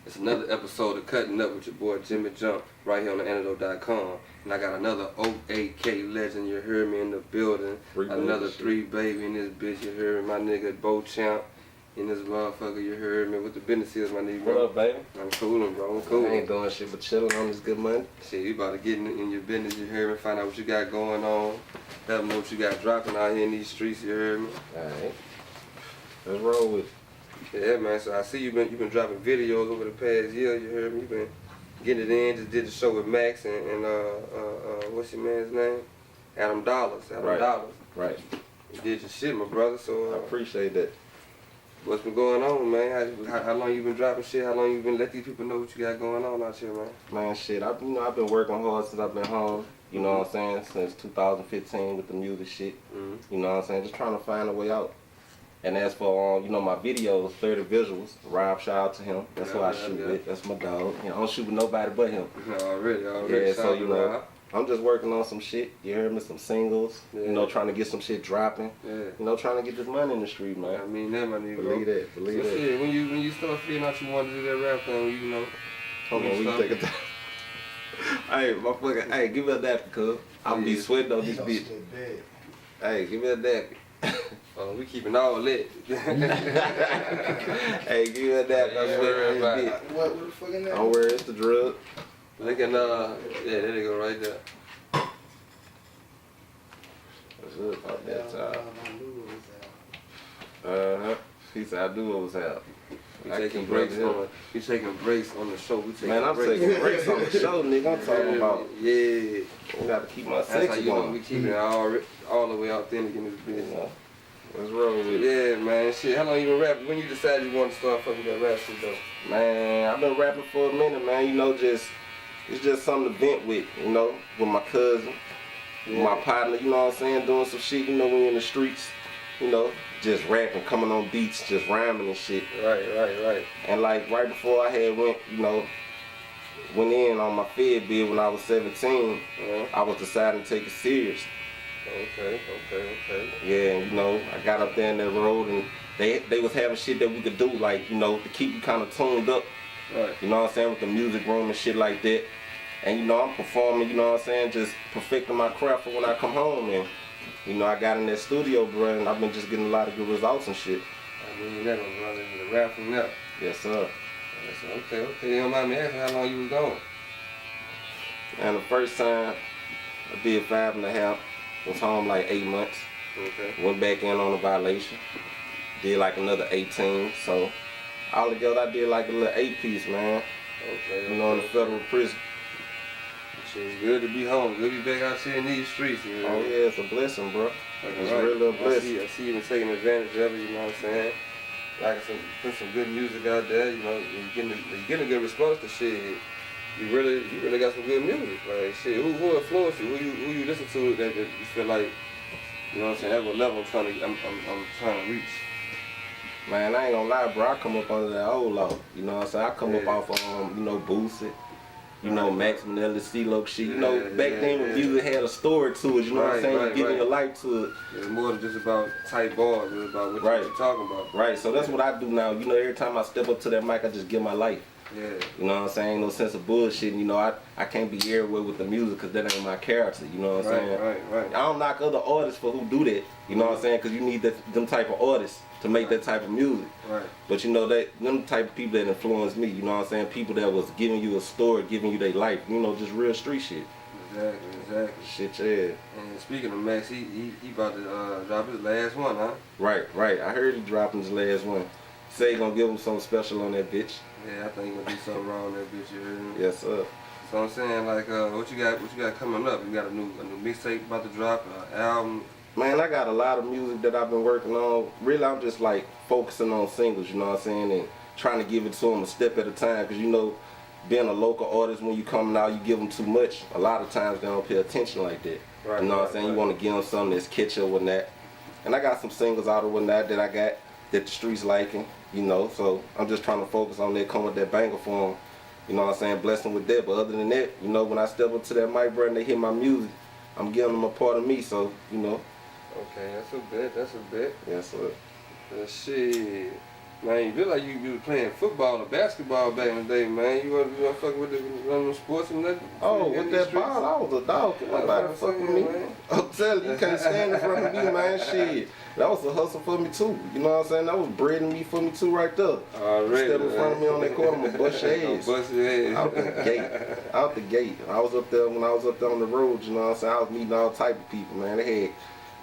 It's another episode of Cutting Up with your boy Jimi Jump right here on the antidote.com. And I got another OAK legend, you heard me, in the building. Another 3 baby in this bitch, you heard me. My nigga Bo Champ in this motherfucker, you heard me. What the business is, my nigga, bro? What up, baby? I'm coolin', bro. I'm coolin'. I ain't doing shit but chilling on this good money. Shit, you about to get in your business, you heard me. Find out what you got going on. Let them know what you got dropping out here in these streets, you heard me. Alright. Let's roll with it. Yeah, man, so I see you've been dropping videos over the past year, you heard me. You've been getting it in, just did the show with Max and what's your man's name? Adam Dollars. Right. You did your shit, my brother, so I appreciate that. What's been going on, man? How long you been dropping shit? How long you been let these people know what you got going on out here, man? Man, shit, I've been working hard since I've been home, you know what I'm saying, since 2015 with the music shit, you know what I'm saying, just trying to find a way out. And as for, my videos, 30 visuals, Rob, shout out to him. That's who I shoot with. That's my dog. I don't shoot with nobody but him. Already. Yeah, so, I'm just working on some shit. You heard me? Some singles. Yeah. Trying to get some shit dropping. Yeah. Trying to get this money in the street, man. I mean that, my nigga. Believe that. Believe that. Shit, when you start feeling out you want to do that rap thing, Hold on, we can take a time. Hey, motherfucker. Hey, give me a dap, cuz. I'll be sweating on this bitch. Hey, give me a dap. We keeping all lit. Hey, give me a dap. What the fuck in that? Don't worry, it's the drug. Look at yeah, there they go right there. What's up about that time? He said I knew what was out. You taking breaks on the show. Man, I'm taking breaks on the show, nigga. I'm talking about. Yeah. I gotta keep my That's sex how you going. know we keeping it all the way authentic in this business. Let's roll with it. Yeah, man. Shit, how long you been rapping? When you decided you wanted to start fucking that rap shit though? Man, I've been rapping for a minute, man. It's just something to vent with, with my cousin, with my partner, you know what I'm saying, doing some shit, when we in the streets, just rapping, coming on beats, just rhyming and shit. Right. And like right before I had went in on my Fed bill when I was 17, I was deciding to take it serious. Okay. Yeah, and I got up there in that road and they was having shit that we could do, like, to keep you kind of tuned up. Right. You know what I'm saying, with the music room and shit like that. And I'm performing, just perfecting my craft for when I come home. And I got in that studio, bro, and I've been just getting a lot of good results and shit. I mean, that was running the rap from there. Yes, sir. Okay. You don't mind me asking how long you was going? And the first time I did 5.5, was home like 8 months. Okay. Went back in on a violation. Did like another 18, so all together I did like a little 8-piece, man. Okay. In the federal prison. It's good to be home. Good to be back out here in these streets. Oh yeah, it's a blessing, bro. It's really a blessing. I see you been taking advantage of it, you know what I'm saying? Like put some good music out there, you're getting a good response to shit. You really got some good music. Like shit, who influenced you? Who you listen to that you feel like, you know what I'm saying, that's what level I'm trying to reach. Man, I ain't gonna lie, bro. I come up under that old law. You know what I'm saying? I come up off of Boosie. Max Manila, CeeLo shit. Back then when music had a story to it, you know what I'm saying? Giving your life to it. It's more than just about tight bars, it's about what you're talking about. Right, so that's what I do now. Every time I step up to that mic, I just give my life. Yeah. You know what I'm saying? Ain't no sense of bullshit. I can't be everywhere with the music because that ain't my character. You know what I'm saying? Right. I don't knock other artists for who do that. You know what I'm saying? Because you need them type of artists to make that type of music. Right. But them type of people that influenced me. You know what I'm saying? People that was giving you a story, giving you their life. Just real street shit. Exactly. Shit, yeah. And speaking of Max, he about to drop his last one, huh? Right. I heard he dropping his last one. Say he gonna give him something special on that bitch. Yeah, I think he gonna do something wrong on that bitch, you heard me? Yes, sir. So I'm saying, like, what you got coming up? You got a new mixtape about to drop, an album? Man, I got a lot of music that I've been working on. Really, I'm just like focusing on singles, you know what I'm saying, and trying to give it to them a step at a time. Because being a local artist, when you coming out, you give them too much. A lot of times they don't pay attention like that. Right, you know what I'm saying? You want to give them something that's catchy or whatnot. And I got some singles out of whatnot that I got that the streets liking, So I'm just trying to focus on that, come with that banger for them. You know what I'm saying? Bless them with that. But other than that, when I step up to that mic, bro, and they hear my music, I'm giving them a part of me. So, Okay, that's a bit. Yes, sir. Shit. Man, you feel like you was playing football or basketball back in the day, man. You want fuck with the sports and nothing? Oh, with that ball, I was a dog. Nobody fuck with me. Man. I'm telling you, you can't stand in front of me, man. Shit. That was a hustle for me too. You know what I'm saying? That was bread and meat for me too right there. Already, step in front of me on that court, I'm gonna bust your ass. Bust your ass. Out the gate. Out the gate. I was up there when I was up there on the road, you know what I'm saying? I was meeting all type of people, man. They had,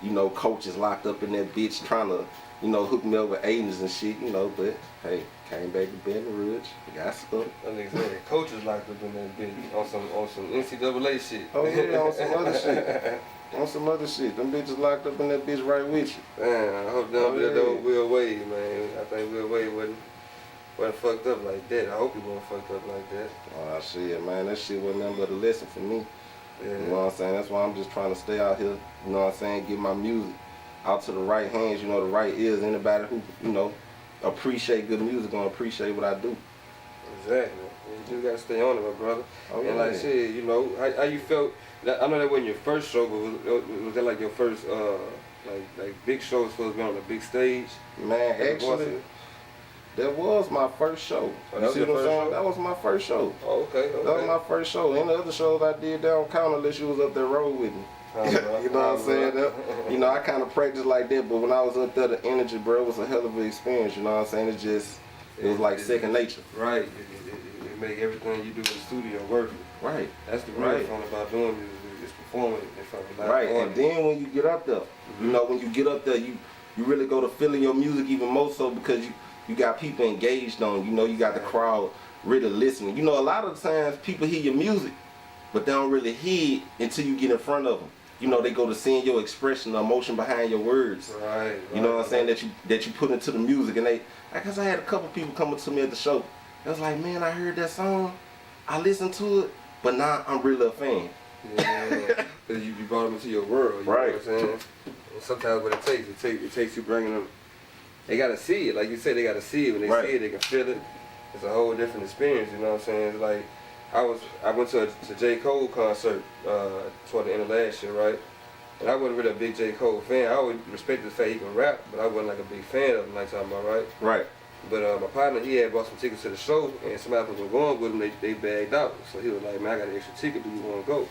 you know, coaches locked up in that bitch trying to, you know, hook me up with agents and shit, you know, but hey, came back to Baton Rouge, got stuck. That nigga said coaches locked up in that bitch on some NCAA shit. Oh yeah, on some other shit. On some other shit. Them bitches locked up in that bitch right with you. Man, I hope they don't do that with Will Wade, man. I think Will Wade wasn't fucked up like that. I hope he wasn't fucked up like that. Oh shit, man, that shit wasn't nothing but a lesson for me. Yeah. You know what I'm saying? That's why I'm just trying to stay out here, you know what I'm saying, get my music out to the right hands, you know, the right ears. Anybody who, you know, appreciate good music gonna appreciate what I do. Exactly. You just gotta stay on it, my brother. Oh, and like I said, you know, how you felt, I know that wasn't your first show, but was that like your first, like big show was supposed to be on a big stage? Man, actually, that was my first show. Oh, that was your first show? That was my first show. Oh, okay. That was my first show. Any other shows I did, they don't count unless you was up there road with me. You know what I'm saying? You know, I kind of practiced like that, but when I was up there, the energy, bro, it was a hell of an experience. You know what I'm saying? It was like second nature. Right. It make everything you do in the studio worth it. Right. That's the real fun about doing music, is performing in front of a lot Right. of And then when you get up there, you know, when you get up there, you really go to feeling your music even more so because you got people engaged on. You know, you got the crowd really listening. You know, a lot of times people hear your music, but they don't really hear it until you get in front of them. You know, they go to seeing your expression, the emotion behind your words. Right. You know what I'm saying? That you put into the music. And I guess I had a couple people coming to me at the show. They was like, man, I heard that song, I listened to it, but now I'm really a fan. Yeah, because you brought them into your world. You right. Know what I'm saying? And sometimes what it takes you bringing them. They gotta see it, like you said. They gotta see it. When they see it, they can feel it. It's a whole different experience. You know what I'm saying? It's like I went to a J. Cole concert toward the end of last year, right? And I wasn't really a big J. Cole fan. I always respected the fact he can rap, but I wasn't like a big fan of him. Like talking about, right? Right. But my partner, he had bought some tickets to the show, and somebody was going with him. They bagged out, so he was like, "Man, I got an extra ticket. Do you want to go?"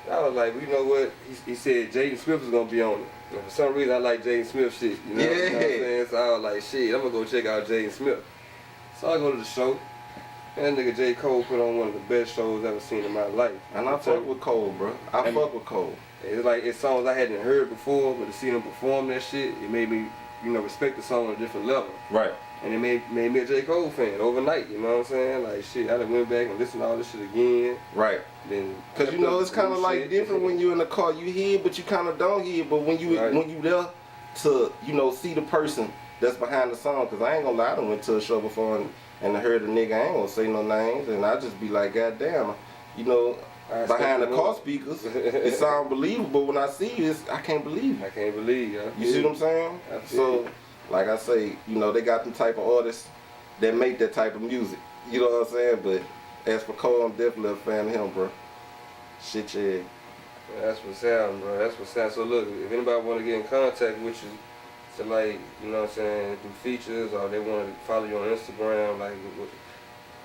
And I was like, well, "You know what?" He said Jaden Smith was gonna be on it. And for some reason, I like Jaden Smith shit. You know, you know what I'm saying? So I was like, "Shit, I'm gonna go check out Jaden Smith." So I go to the show. And that nigga J. Cole put on one of the best shows I've ever seen in my life. And I fuck with Cole, bro. I fuck with Cole. It's like, it's songs I hadn't heard before, but to see him perform that shit, it made me, you know, respect the song on a different level. Right. And it made me a J. Cole fan overnight, you know what I'm saying? Like, shit, I done went back and listened to all this shit again. Right. Then, cause you know, it's kind of like different when you're in the car. You hear it, but you kind of don't hear it. But when you there to, you know, see the person that's behind the song, cause I ain't gonna lie, I done went to a show before and I heard a nigga, I ain't gonna say no names, and I just be like, God damn, you know, behind the car speakers, it sound believable. When I see it, I can't believe it. I can't believe it. You see what I'm saying? So, like I say, you know, they got them type of artists that make that type of music. You know what I'm saying? But as for Cole, I'm definitely a fan of him, bro. Shit, yeah. That's what's happening, bro. That's what's happening. So look, if anybody want to get in contact with you, to like, you know what I'm saying, do features, or they want to follow you on Instagram, like,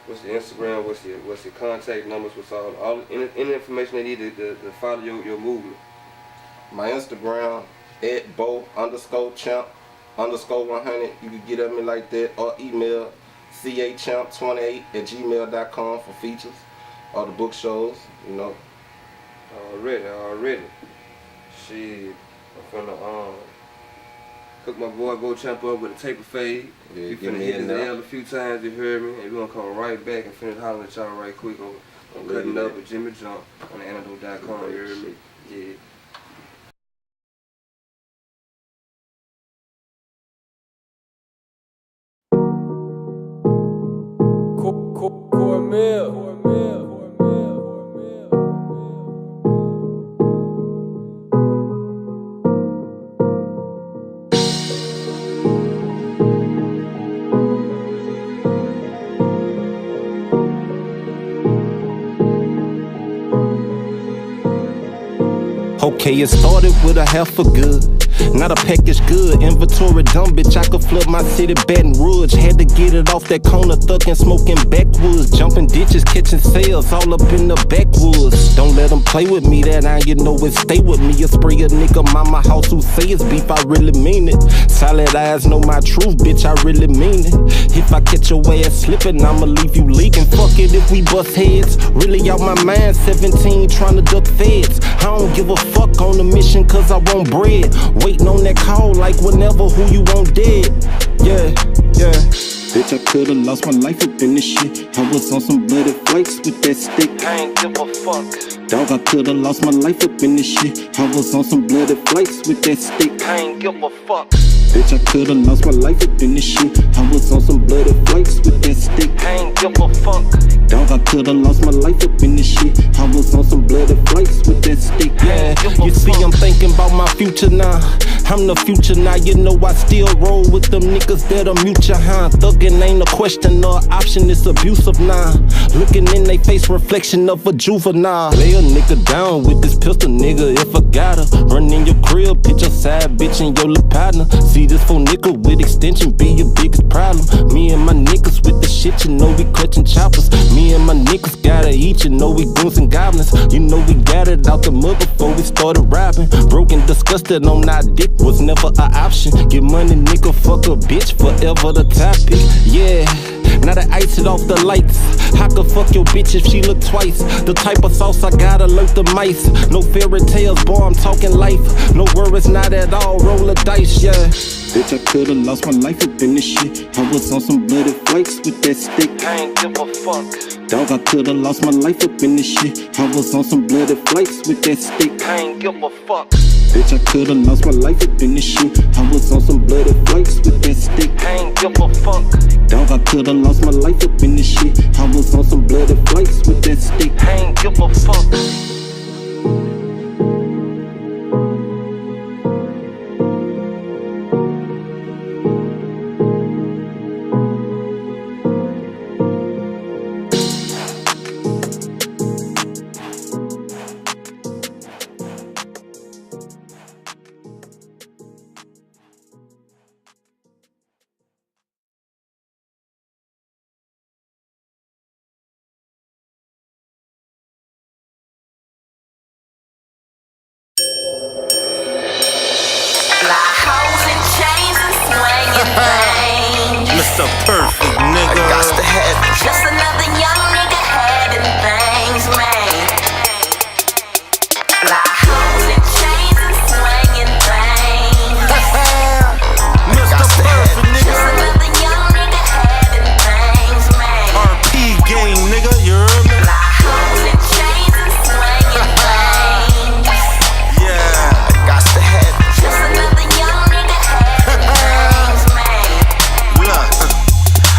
what's your Instagram, what's your contact numbers, what's all any information they need to follow your movement? My Instagram, @bo_champ_100. You can get at me like that, or email cachamp28@gmail.com for features or the book shows, you know. Already. Shit, I'm finna cook my boy Go Champ up with a taper fade. Yeah, you finna hit his L a few times, you heard me, and we gonna come right back and finish hollering at y'all right quick on Cuttin Up with Jimi Jump on the antidote.com, you heard me? Yeah. Okay, it started with a half a good. Not a package good, inventory dumb, bitch. I could flood my city, Baton Rouge. Had to get it off that corner, thuckin', smoking backwoods. Jumping ditches, catching sales, all up in the backwoods. Don't let them play with me, that now you know it stay with me. A spray a nigga, mama house who say it's beef, I really mean it. Solid eyes know my truth, bitch, I really mean it. If I catch your ass slipping, I'ma leave you leaking. Fuck it if we bust heads, really out my mind. 17 trying to duck feds. I don't give a fuck on the mission cause I want bread. Waiting on that call like whenever who you want dead. Yeah, yeah. Bitch, I could've lost my life up in this shit. I was on some bloody flakes with that stick. I ain't give a fuck. Dog, I could've lost my life up in this shit. I was on some bloody flakes with that stick. I ain't give a fuck. Bitch, I could've lost my life up in this shit. I was on some bloody flakes with that stick. I ain't give a fuck. Dog, I could've lost my life up in this shit. I was on some bloody flakes with that stick. Yeah, you see, I'm thinking about my future now. I'm the future now, you know I still roll with them niggas that'll mute your hand. Thuggin' ain't a question or option, it's abusive now. Looking in they face, reflection of a juvenile. Lay a nigga down with this pistol, nigga, if I gotta. Run in your crib, pitch your side bitch and your little partner. See this full nigga with extension be your biggest problem. Me and my niggas with the shit, you know we clutching choppers. Me and my niggas gotta eat, you know we goons and goblins. You know we got it out the mud before we started robbing. Broken, disgusted on our dick was never an option. Get money, nigga, fuck a bitch, forever the topic. Yeah, now that ice it off the lights. I could fuck your bitch if she look twice. The type of sauce I got alert the mice. No fairy tales, boy, I'm talking life. No worries, not at all, roll the dice, yeah. Bitch, I could've lost my life up in this shit. I was on some bloody flakes with that stick. I ain't give a fuck. Dog, I could've lost my life up in this shit. I was on some bloody flakes with that stick. I ain't give a fuck. Bitch, I could've lost my life up in this shit. I was on some bloody flakes with that stick. I ain't give a fuck. Dog, I could've lost my life up in this shit. I was on some bloody flakes with that stick. I ain't give a fuck. Mr. Perfect, nigga. I got to have it. Just another young nigga having things, man. Fly hoes and chains and swinging things. Mr. Perfect, nigga. Just another young nigga having things, man. RP game, nigga, you heard me? Fly hoes and chains and swinging things. Yeah, I got to have it. Just another young nigga having things, man. Look,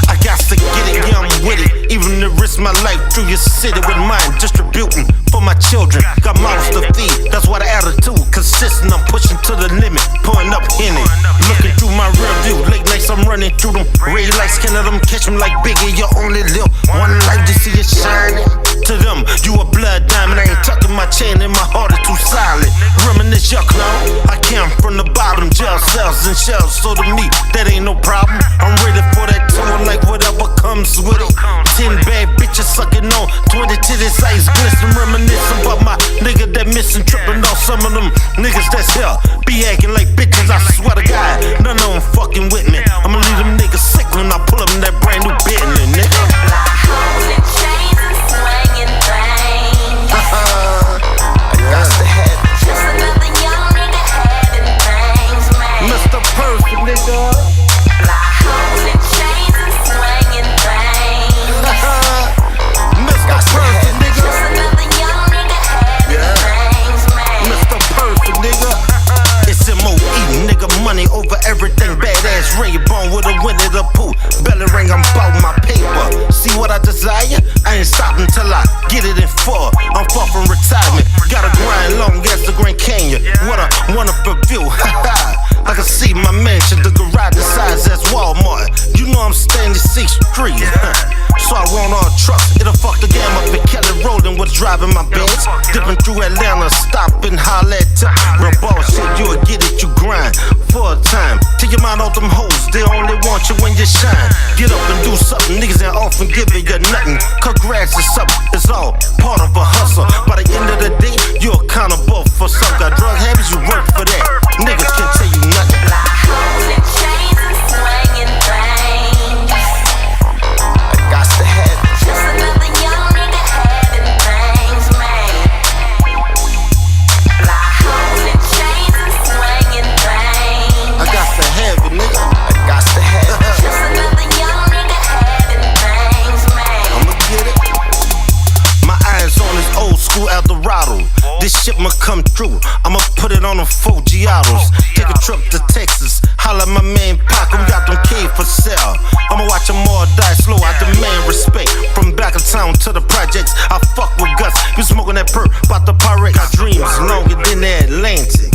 I got to get it, yeah, I'm with it. Even to risk my life through your city with mine, distributing for my children. Got mouths to feed, that's why the attitude consistent. I'm pushing to the limit, pulling up in it. Looking through my rear view, late nights I'm running through them. Ray lights, can't let them catch them like Biggie. You only live one life to see it shining. To them, you a blood diamond. I ain't tucking my chain and my heart is too solid. Reminisce your clown. I came from the bottom, jail cells and shells. So to me, that ain't no problem. I'm ready for that tour, like whatever comes with it. 10 bad bitches sucking on 20 titties, ice glisten. Reminiscing about my nigga that missing, tripping off some of them niggas that's here. Be acting like bitches, I swear to God, none of them fucking with me. I'ma leave them niggas sick when I pull up in that brand new Bentley, nigga. Fly hoes and chains and swinging things. I got to have it. Just another young nigga having things, man. Mr. Perfect, nigga. Fly hoes and chains and swinging things. Mr. Perfect, nigga. Just another young nigga having things, man. Mr. Perfect, nigga. It's M.O.E. nigga, money over everything. Badass Ray-Ban with a win at the pool. Belly ring, I'm bout my paper. See what I desire? I ain't stopping till I get it in full. I'm far from retirement. Gotta grind long as the Grand Canyon. What a wonderful view. I can see my mansion, the garage the size as Walmart. You know I'm staying in 6th Street. So I want all trucks. It'll fuck the game up in Kelly Road wondering what's driving my Benz. Dipping through Atlanta, stop and holler at top. Real boss shit, you'll get it, you grind for a time. Take your mind off them hoes, they only want you when you shine. Get up and do something, niggas ain't often giving you nothing. Cut grass or something, it's all part of a hustle. By the end of the day, you're accountable for something. Got drug habits, you work for that. Niggas can't tell you nothing. Hoes and chains and swinging things. I got to have it. Just another young nigga having things, man. Hoes and chains and swinging things. I got to have it, nigga. I got to have it. Just another young nigga having things, man. I'ma get it. My eyes on this old school Eldorado. This shit must come true. I'ma put it on them 4 Giottos. Take a trip to Texas. Holla at my man Pac, we got them K for sale. I'ma watch them all die slow. I demand respect. From back of town to the projects, I fuck with guts. Been smoking that perk, bout the pirate. Got dreams longer than the Atlantic.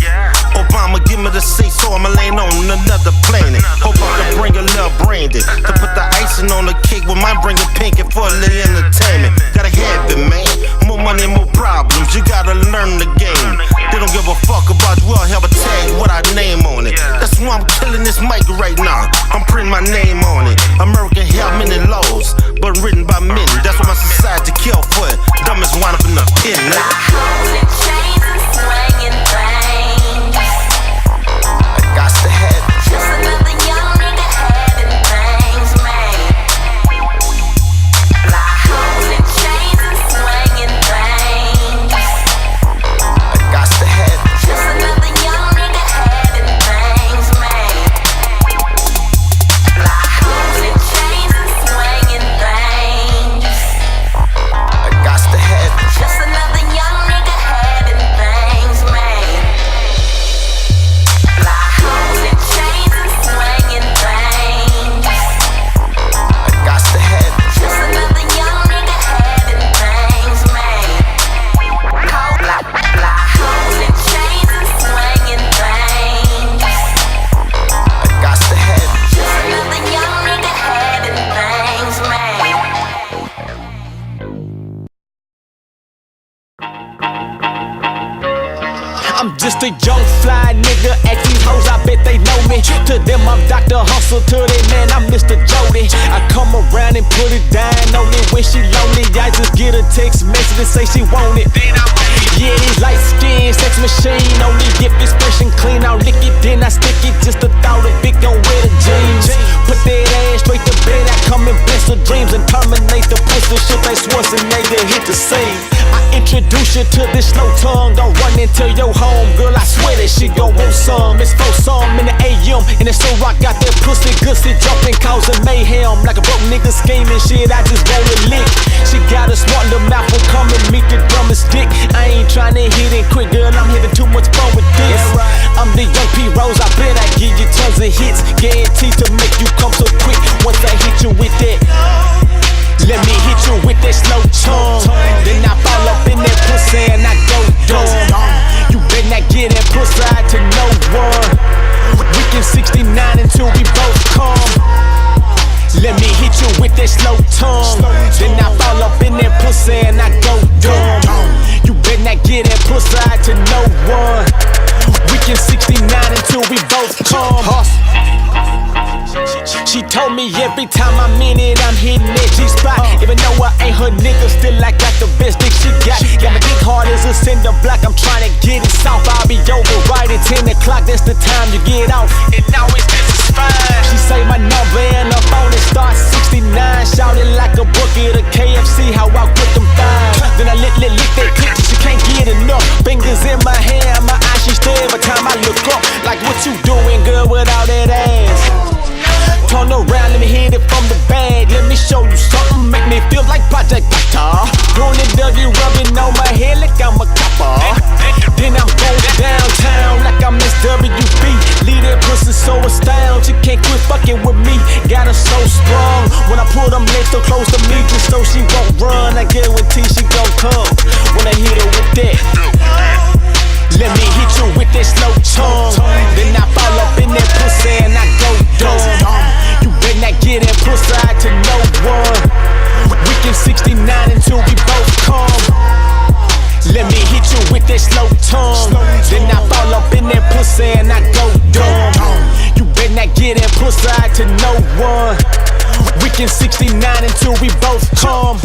Obama give me the say so, I'ma land on another planet. Hope I can bring a little brandy to put the icing on the cake. With mine bring a pinky for a little entertainment. Gotta have it, man. More money, more problems. You gotta learn the game. They don't give a fuck about you. I'll have a tag with our name on it. That's why I'm killing this mic right now. I'm printing my name on it. American have many laws, but written by men. That's what my society kill for it. Dumbest wind up in the pin, nigga. Hoes and chains and swinging things. I got to have it. Just another young nigga having things, man. Hoes and chains and swinging things. I got to have it. Just another young nigga having things, man. Hoes and chains and swinging things. I got to have it. Just another young nigga having things, man. Hoes and chains and swinging things. I got to have it. Just another young nigga having things, man. Hoes and chains and swinging things. I got to have it. Just another young nigga having things, man. I'm just a young fly nigga. At these hoes, I bet they know me. To them, I'm Dr. Hustle. To they man, I'm Mr. Jody. I come around and put it down on it when she lonely. I just get a text message and say she want it. Yeah, these light skin sex machine. Only if it's fresh and clean, I'll lick it, then I stick it. Just a thought of big gon' wear the jeans. Put that ass straight to bed. I come and bless her dreams and terminate the pistol shit like Schwarzenegger hit the scene. I introduce you to this slow tongue. Don't run into your home, girl. I swear that shit gon' want some. It's for some in the AM, and it's so rock got that pussy gussy jumping, causing mayhem like a broke nigga scheming shit. I just want a lick. She got a smart little mouth for coming, meet the dumbest dick. I ain't tryna hit it quick, girl. I'm having too much fun with this. I'm the young P Rose. I bet I give you tons of hits, guaranteed to make you come so quick. Once I hit you with that. Let me hit you with that slow tongue. Then I fall up in that pussy and I go dumb. You better not get that pussy out to no one. We can 69 until we both come. Let me hit you with that slow tongue. Then I fall up in that pussy and I go dumb. You better not get that pussy out to no one. We can 69 until we both come. She told me every time I'm in it, I'm hitting that G-spot. Even though I ain't her nigga, still I got the best dick she got. Got my dick hard as a cinder block, I'm trying to get it soft. I'll be over right at 10 o'clock, that's the time you get off. And now it's this is fine. She say my number and her phone it starts 69. Shouted like a bookie to KFC, how I grip them thighs. Then I lick that clip, she can't get enough. Fingers in my hair, my eyes, she stare every time I look up. Like what you doing, girl, without that ass? Turn around, let me hit it from the bag. Let me show you something, make me feel like Project Potter. Doing it dirty, rubbing on my head like I'm a copper. Then I'm going downtown like I'm Miss WB. Leave that pussy so astounded, she can't quit fucking with me. Got her so strong, when I pull them legs so close to me, just so she won't run. I guarantee she gon' come when I hit her with that. Let me hit you with that slow tongue. Then I fall up in that pussy and I go dumb. You better not get that pussy out to no one. We can 69 until we both come. side to no one. We can 69 until we both come.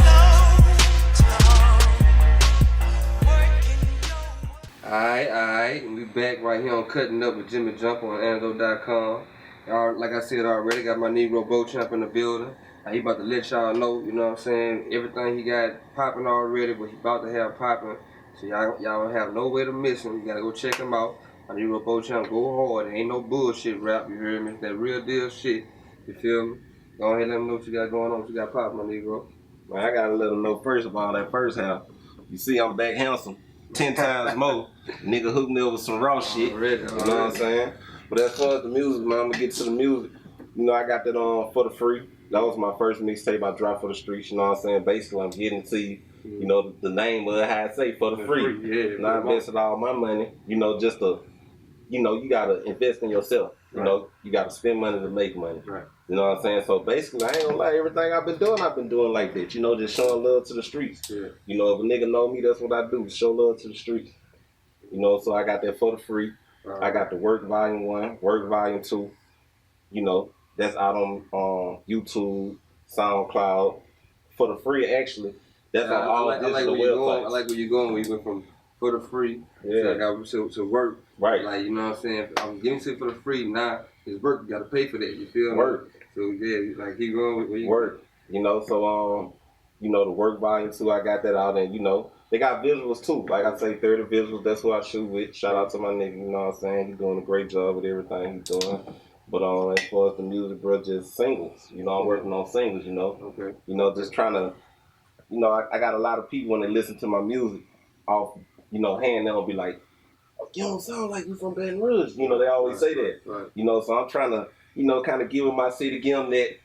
Alright, we back right here on Cutting Up with Jimi Jump on antidote.com. Like I said already, got my Negro Beauchamp in the building. He about to let y'all know, you know what I'm saying, everything he got popping already, but he about to have popping. So y'all don't have no way to miss him. You gotta go check him out. My Negro Beauchamp go hard. There ain't no bullshit rap, you hear me? That real deal shit, you feel me? Go ahead and let me know what you got going on, what you got popping, my Negro. Man, I gotta let them know first of all that first half. You see, I'm back handsome 10 times more. Nigga hooked me up with some raw shit. Already. You know what I'm saying? But as far as the music, man, I'm gonna get to the music. You know, I got that on For the Free. That was my first mixtape I dropped for the streets. You know what I'm saying? Basically, I'm getting to you know, the name of it, how I say, For the Free. Yeah, and I invested all my money, you know, just to, you know, you gotta invest in yourself. You know, you gotta spend money to make money. Right. You know what I'm saying? So basically, I ain't gonna lie, everything I've been doing like that. You know, just showing love to the streets. Yeah. You know, if a nigga know me, that's what I do, show love to the streets. You know, so I got that For the Free. I got the Work Volume 1, Work Volume 2. You know, that's out on YouTube, SoundCloud. For the Free, actually. That's on all digital websites. I like where you're going when you went from For the Free to work. Right. Like, you know what I'm saying? I'm getting to For the Free, now it's work. You got to pay for that. You feel me? Work. So, yeah, like, keep going where you work. You know, so, you know, the Work Volume 2, I got that out, and, you know, they got visuals too. Like I say, 30 visuals, that's who I shoot with. Shout out to my nigga, you know what I'm saying? He's doing a great job with everything he's doing. But as far as the music, bro, just singles. You know, I'm working on singles, you know. Okay. You know, just trying to, you know, I got a lot of people when they listen to my music off, you know, hand, they'll be like, oh, you don't sound like you from Baton Rouge. You know, they always say that. Right. You know, so I'm trying to, you know, kind of give them my city, give them that,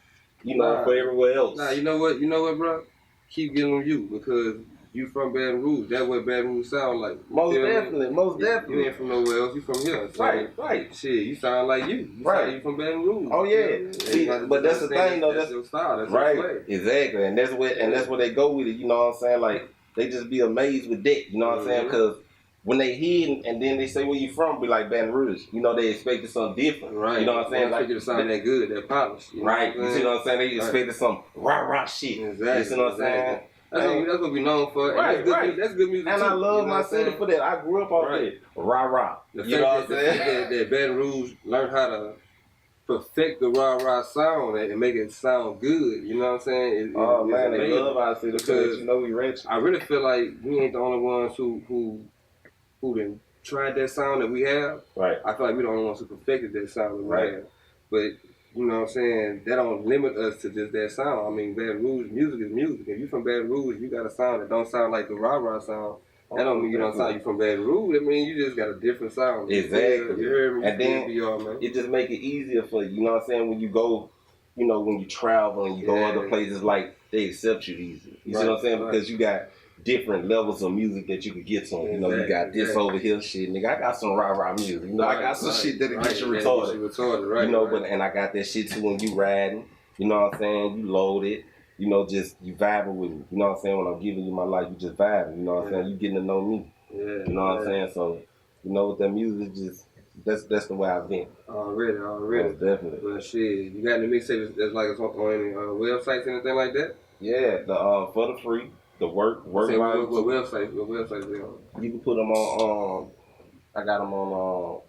you know, for everywhere else. Nah, you know what, bro? Keep getting on you because you from Baton Rouge. That's what Baton Rouge sound like. Most definitely. You ain't from nowhere else. You from here. So, right. Shit, you sound like you. You from Baton Rouge. Oh yeah. See, but that's the thing though. That's your style. That's right. Your play. Exactly, and that's where they go with it. You know what I'm saying? Like they just be amazed with that. You know what I'm saying? Because when they hear and then they say where you from, be like Baton Rouge. You know they expected something different. Right. You know what I'm saying? Like you to sound that good, that polished. Right. You see what I'm saying? They expected some rah shit. Exactly. You see what I'm saying? That's what we known for. Right. That's good music. And too, I love my city for that. I grew up off that. Rah. You know what I'm saying? That Baton Rouge learned how to perfect the rah sound and make it sound good. You know what I'm saying? Man, they love our city because you know we rich. I really feel like we ain't the only ones who done tried that sound that we have. Right. I feel like we the only ones who perfected that sound that we have. But you know what I'm saying? That don't limit us to just that sound. I mean, Baton Rouge music is music. If you from Baton Rouge, you got a sound that don't sound like the rah sound. That don't mean you don't sound you from Baton Rouge. I mean you just got a different sound. Exactly. You heard me? And then it just make it easier for you. You know what I'm saying? When you go, you know, when you travel and you go other places, like they accept you easier. You see what I'm saying? Because you got different levels of music that you could get to. You know, you got this over here shit, nigga. I got some rah music. You know, I got some shit that'll get you retarded. You know, but and I got that shit too when you riding. You know what I'm saying? You load it. You know, just you vibing with me. You know what I'm saying? When I'm giving you my life, you just vibing. You know what I'm saying? You getting to know me. You know what I'm saying? So, you know, with that music, just that's the way I've been. Already. Most definitely. Well, shit, you got any mixtapes that's like on any websites, anything like that? Yeah, the For the Free. The work what website is it on? You can put them on, I got them on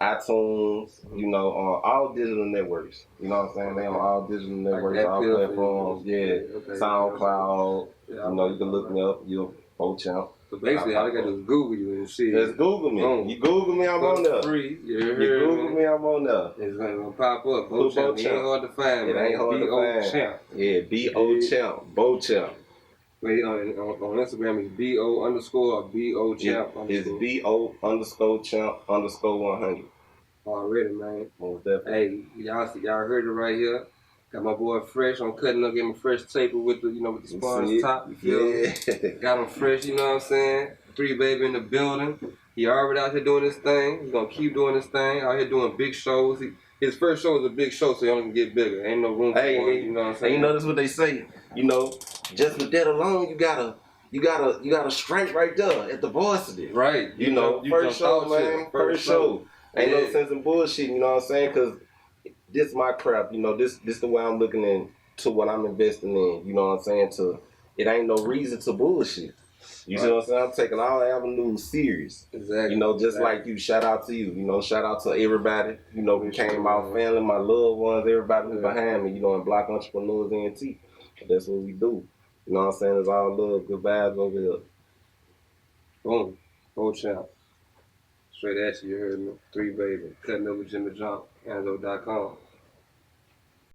iTunes, you know, on all digital networks. You know what I'm saying? They on all digital networks, like all platforms, SoundCloud, you know, you can look me up, you're Beauchamp. So basically, all I got to do is Google you and shit. Just Google me. Boom. You Google me, I'm on there. Free. You Google me, I'm on there. It's gonna pop up. Beauchamp. It ain't hard to find. It ain't hard to find. Champ. Yeah, B-O-Champ. Beauchamp. Wait, on Instagram it's BO_BO Champ. It's BO_Champ_100. Already, man. Most definitely. Hey, y'all heard it right here. Got my boy Fresh on Cutting Up, getting him fresh taper with the, with the sponge top. You feel me? Got him fresh, you know what I'm saying? 3 Baby in the building. He already out here doing his thing. He's gonna keep doing his thing. Out here doing big shows. His first show was a big show, so he only can get bigger. Ain't no room for it, you know what I'm saying? And you know that's what they say. You know, just with that alone, you got a strike right there at the varsity. Right. You know, first show, man. First show. Ain't no sense in bullshit, you know what I'm saying? Because this my crap, you know, this the way I'm looking into what I'm investing in, you know what I'm saying? It ain't no reason to bullshit. You see what I'm saying? I'm taking all avenues serious. Exactly. You know, just like you, shout out to you. You know, shout out to everybody, you know, who came out, family, my loved ones, everybody who's behind me, you know, and Black Entrepreneurs NT. That's what we do. You know what I'm saying? It's all love, good vibes over here. Boom. Boom champ. Straight at you, you heard me. 3 baby. Cutting Up with Jimi Jump. Hanzo.com.